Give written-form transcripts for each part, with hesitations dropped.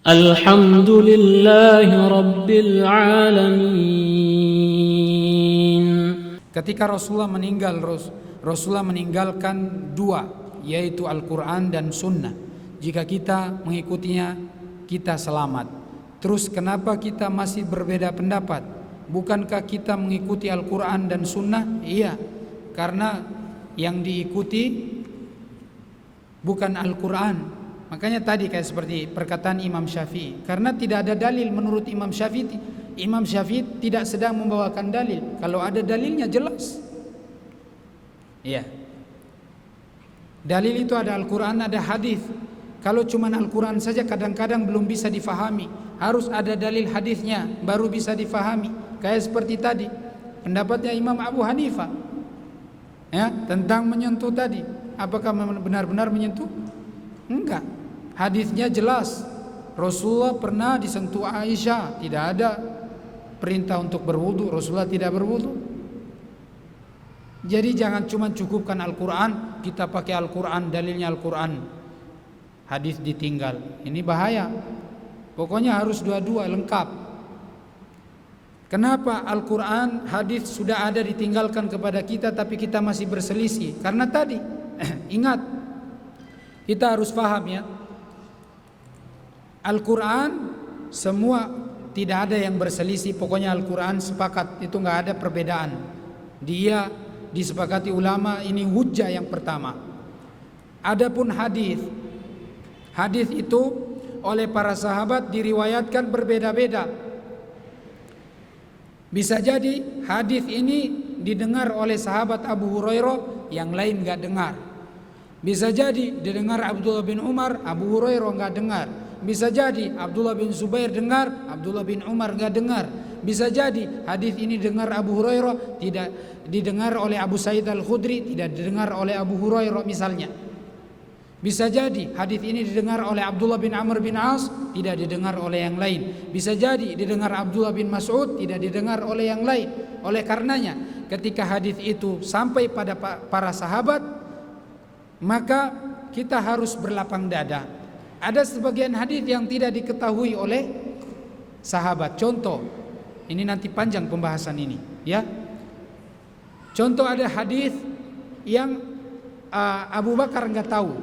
الحمد لله رب العالمين. Ketika Rasulullah meninggal, Rasulullah meninggalkan dua, yaitu Al-Quran dan Sunnah. Jika kita mengikutinya, kita selamat. Terus kenapa kita masih berbeda pendapat? Bukankah kita mengikuti Al-Quran dan Sunnah? Iya, karena yang diikuti bukan Al-Quran. Makanya tadi kayak seperti perkataan Imam Syafi'i, karena tidak ada dalil menurut Imam Syafi'i. Imam Syafi'i tidak sedang membawakan dalil. Kalau ada dalilnya jelas. Iya. Dalil itu ada Al-Quran, ada hadis. Kalau cuma Al-Quran saja kadang-kadang belum bisa difahami. Harus ada dalil hadisnya baru bisa difahami. Kayak seperti tadi pendapatnya Imam Abu Hanifah, ya, tentang menyentuh tadi. Apakah benar-benar menyentuh? Enggak. Hadisnya jelas. Rasulullah pernah disentuh Aisyah, tidak ada perintah untuk berwudu. Rasulullah tidak berwudu. Jadi jangan cuma cukupkan Al-Quran, kita pakai Al-Quran, dalilnya Al-Quran, hadis ditinggal. Ini bahaya. Pokoknya harus dua-dua lengkap. Kenapa Al-Quran, hadis sudah ada ditinggalkan kepada kita, tapi kita masih berselisih? Karena tadi ingat, kita harus paham ya, Al-Quran semua tidak ada yang berselisih. Pokoknya Al-Quran sepakat, itu nggak ada perbedaan. Dia disepakati ulama, ini hujjah yang pertama. Adapun hadis, hadis itu oleh para sahabat diriwayatkan berbeda-beda. Bisa jadi hadis ini didengar oleh sahabat Abu Hurairah, yang lain nggak dengar. Bisa jadi didengar Abdullah bin Umar, Abu Hurairah nggak dengar. Bisa jadi Abdullah bin Zubair dengar, Abdullah bin Umar nggak dengar. Bisa jadi hadis ini dengar Abu Hurairah, tidak didengar oleh Abu Sa'id Al-Khudri, tidak didengar oleh Abu Hurairah misalnya. Bisa jadi hadis ini didengar oleh Abdullah bin Amr bin As, tidak didengar oleh yang lain. Bisa jadi didengar Abdullah bin Mas'ud, tidak didengar oleh yang lain. Oleh karenanya, ketika hadis itu sampai pada para sahabat, maka kita harus berlapang dada. Ada sebagian hadis yang tidak diketahui oleh sahabat. Contoh, ini nanti panjang pembahasan ini, ya. Contoh, ada hadis yang Abu Bakar enggak tahu.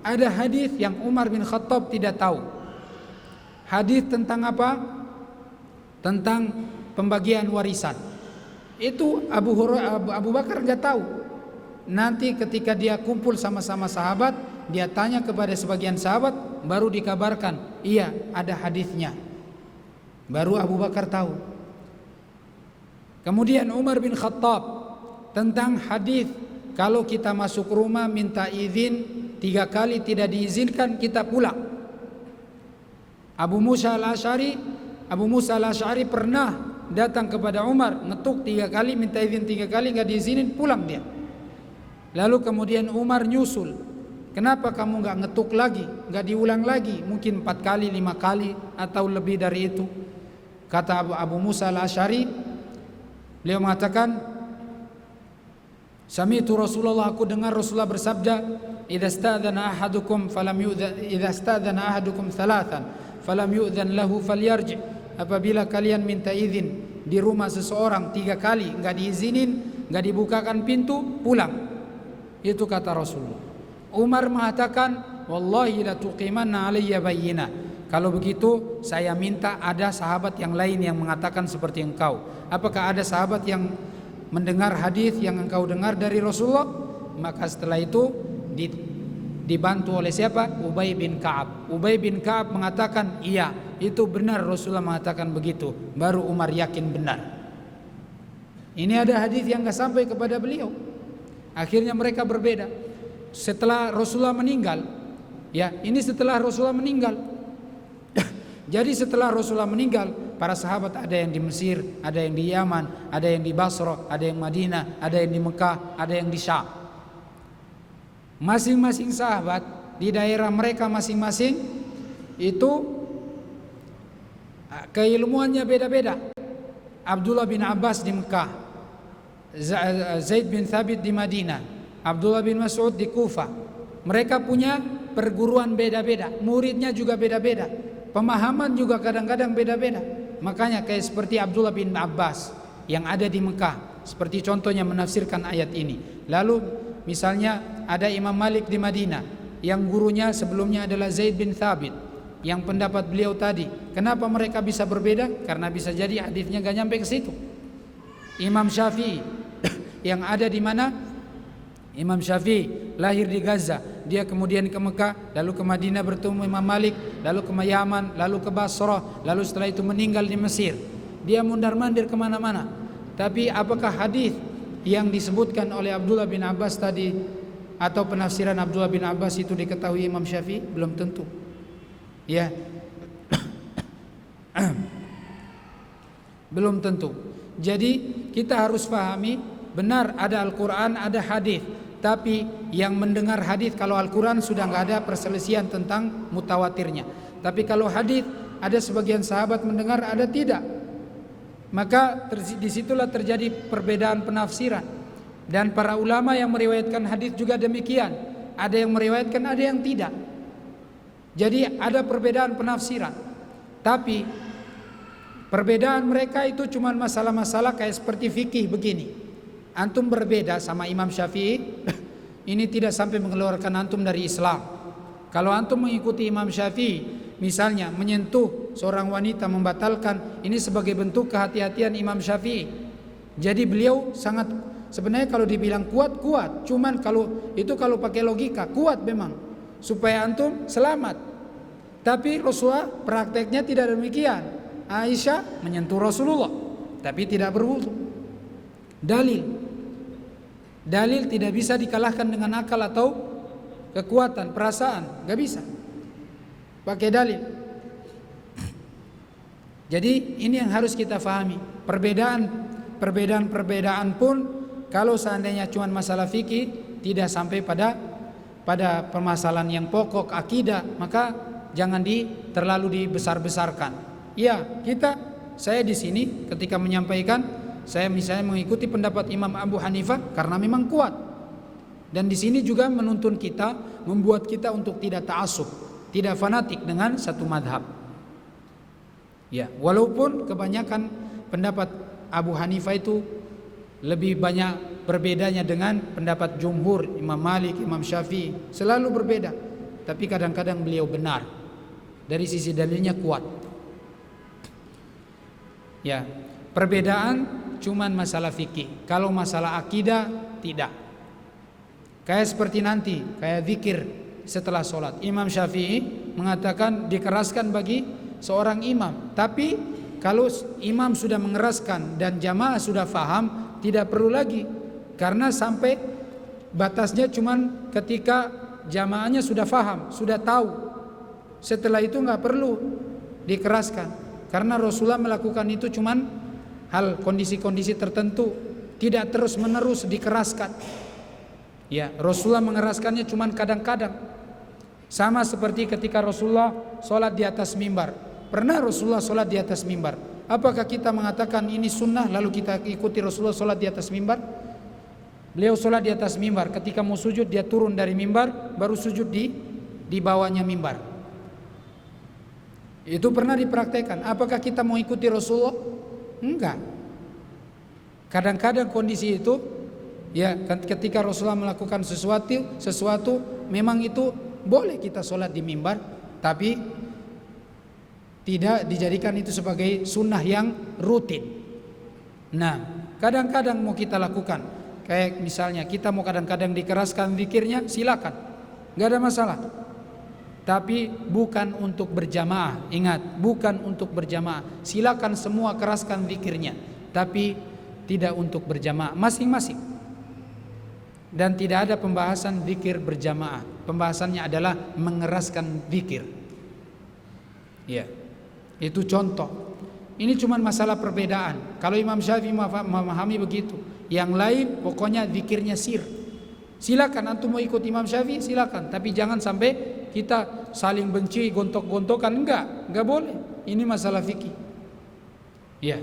Ada hadis yang Umar bin Khattab tidak tahu. Hadis tentang apa? Tentang pembagian warisan. Itu Abu Bakar enggak tahu. Nanti ketika dia kumpul sama-sama sahabat, dia tanya kepada sebagian sahabat, baru dikabarkan, iya ada hadisnya. Baru Abu Bakar tahu. Kemudian Umar bin Khattab tentang hadis, kalau kita masuk rumah minta izin 3 kali tidak diizinkan, kita pulang. Abu Musa Al-Asy'ari pernah datang kepada Umar, ngetuk 3 kali, minta izin 3 kali, nggak diizinin, pulang dia. Lalu kemudian Umar nyusul, kenapa kamu nggak ngetuk lagi, nggak diulang lagi, mungkin 4 kali, 5 kali atau lebih dari itu. Kata Abu Musa Al-Asy'ari, beliau mengatakan, sami'tu Rasulullah, aku dengar Rasulullah bersabda, idza sta'dzana ahadukum thalathan falam yu'dzan lahu falyarji. Apabila kalian minta izin di rumah seseorang 3 kali nggak diizinin, nggak dibukakan pintu, pulang. Itu kata Rasulullah. Umar mengatakan, wallahi la tuqimanna alayya bayyina. Kalau begitu saya minta ada sahabat yang lain yang mengatakan seperti engkau. Apakah ada sahabat yang mendengar hadis yang engkau dengar dari Rasulullah? Maka setelah itu dibantu oleh siapa? Ubay bin Ka'ab. Ubay bin Ka'ab mengatakan, iya, itu benar Rasulullah mengatakan begitu. Baru Umar yakin benar. Ini ada hadis yang enggak sampai kepada beliau. Akhirnya mereka berbeda. Setelah Rasulullah meninggal, ya, ini setelah Rasulullah meninggal. Jadi setelah Rasulullah meninggal, para sahabat ada yang di Mesir, ada yang di Yaman, ada yang di Basra, ada yang Madinah, ada yang di Mekah, ada yang di Syam. Masing-masing sahabat di daerah mereka masing-masing itu keilmuannya beda-beda. Abdullah bin Abbas di Mekah, Zaid bin Thabit di Madinah, Abdullah bin Mas'ud di Kufah. Mereka punya perguruan beda-beda, muridnya juga beda-beda. pemahaman juga kadang-kadang beda-beda. Makanya kayak seperti Abdullah bin Abbas yang ada di Mekah, seperti contohnya menafsirkan ayat ini. Lalu misalnya ada Imam Malik di Madinah yang gurunya sebelumnya adalah Zaid bin Thabit, yang pendapat beliau tadi. Kenapa mereka bisa berbeda? Karena bisa jadi hadisnya gak nyampe ke situ. Imam Syafi'i yang ada di mana? Imam Syafi'i lahir di Gaza, dia kemudian ke Mekah, lalu ke Madinah bertemu Imam Malik, lalu ke Yaman, lalu ke Basrah, lalu setelah itu meninggal di Mesir. Dia mundar-mandir kemana-mana. Tapi apakah hadis yang disebutkan oleh Abdullah bin Abbas tadi atau penafsiran Abdullah bin Abbas itu diketahui Imam Syafi'i? Belum tentu. Ya. Belum tentu. Jadi kita harus pahami, benar ada Al-Quran, ada hadis. Tapi yang mendengar hadis, kalau Al-Quran sudah nggak ada perselisihan tentang mutawatirnya. Tapi kalau hadis, ada sebagian sahabat mendengar, ada tidak. Maka disitulah terjadi perbedaan penafsiran. Dan para ulama yang meriwayatkan hadis juga demikian. Ada yang meriwayatkan, ada yang tidak. Jadi ada perbedaan penafsiran. Tapi perbedaan mereka itu cuma masalah-masalah kayak seperti fikih begini. Antum berbeda sama Imam Syafi'i, ini tidak sampai mengeluarkan antum dari Islam. Kalau antum mengikuti Imam Syafi'i, misalnya menyentuh seorang wanita membatalkan, ini sebagai bentuk kehati-hatian Imam Syafi'i. Jadi beliau sangat, sebenarnya kalau dibilang kuat, cuman kalau pakai logika kuat memang supaya antum selamat. Tapi Rasulullah prakteknya tidak demikian. Aisyah menyentuh Rasulullah tapi tidak berwudu. Dalil tidak bisa dikalahkan dengan akal atau kekuatan perasaan, gak bisa pakai dalil. Jadi ini yang harus kita pahami. Perbedaan pun kalau seandainya cuma masalah fikih, tidak sampai pada permasalahan yang pokok akidah, maka jangan terlalu dibesar-besarkan. Ya, saya di sini ketika menyampaikan, saya misalnya mengikuti pendapat Imam Abu Hanifah karena memang kuat. Dan di sini juga menuntun kita, membuat kita untuk tidak ta'assub, tidak fanatik dengan satu madhab. Ya, walaupun kebanyakan pendapat Abu Hanifah itu lebih banyak berbedanya dengan pendapat jumhur, Imam Malik, Imam Syafi'i, selalu berbeda. Tapi kadang-kadang beliau benar. Dari sisi dalilnya kuat. Ya, perbedaan cuman masalah fikih. Kalau masalah akidah tidak. Kayak seperti nanti, kayak zikir setelah sholat. Imam Syafi'i mengatakan dikeraskan bagi seorang imam. Tapi kalau imam sudah mengeraskan dan jamaah sudah faham, tidak perlu lagi. Karena sampai batasnya cuman ketika jamaahnya sudah faham, sudah tahu. Setelah itu nggak perlu dikeraskan. Karena Rasulullah melakukan itu cuman hal kondisi-kondisi tertentu, tidak terus-menerus dikeraskan. Ya, Rasulullah mengeraskannya cuma kadang-kadang. Sama seperti ketika Rasulullah sholat di atas mimbar. Pernah Rasulullah sholat di atas mimbar? Apakah kita mengatakan ini sunnah lalu kita ikuti Rasulullah sholat di atas mimbar? Beliau sholat di atas mimbar. Ketika mau sujud dia turun dari mimbar, baru sujud di bawahnya mimbar. Itu pernah dipraktekkan. Apakah kita mau ikuti Rasulullah? Enggak. Kadang-kadang kondisi itu, ya, ketika Rasulullah melakukan sesuatu memang itu boleh kita sholat di mimbar, tapi tidak dijadikan itu sebagai sunnah yang rutin. Nah, kadang-kadang mau kita lakukan, kayak misalnya kita mau kadang-kadang dikeraskan zikirnya, silakan, nggak ada masalah. Tapi bukan untuk berjamaah. Ingat, bukan untuk berjamaah. Silakan semua keraskan zikirnya, tapi tidak untuk berjamaah, masing-masing. Dan tidak ada pembahasan zikir berjamaah. Pembahasannya adalah mengeraskan zikir. Ya, itu contoh. Ini cuma masalah perbedaan. Kalau Imam Syafi'i memahami begitu, yang lain pokoknya zikirnya sir. Silakan antum mau ikut Imam Syafi'i, silakan. Tapi jangan sampai kita saling benci, gontok-gontokan, enggak boleh. Ini masalah fikih. Ya.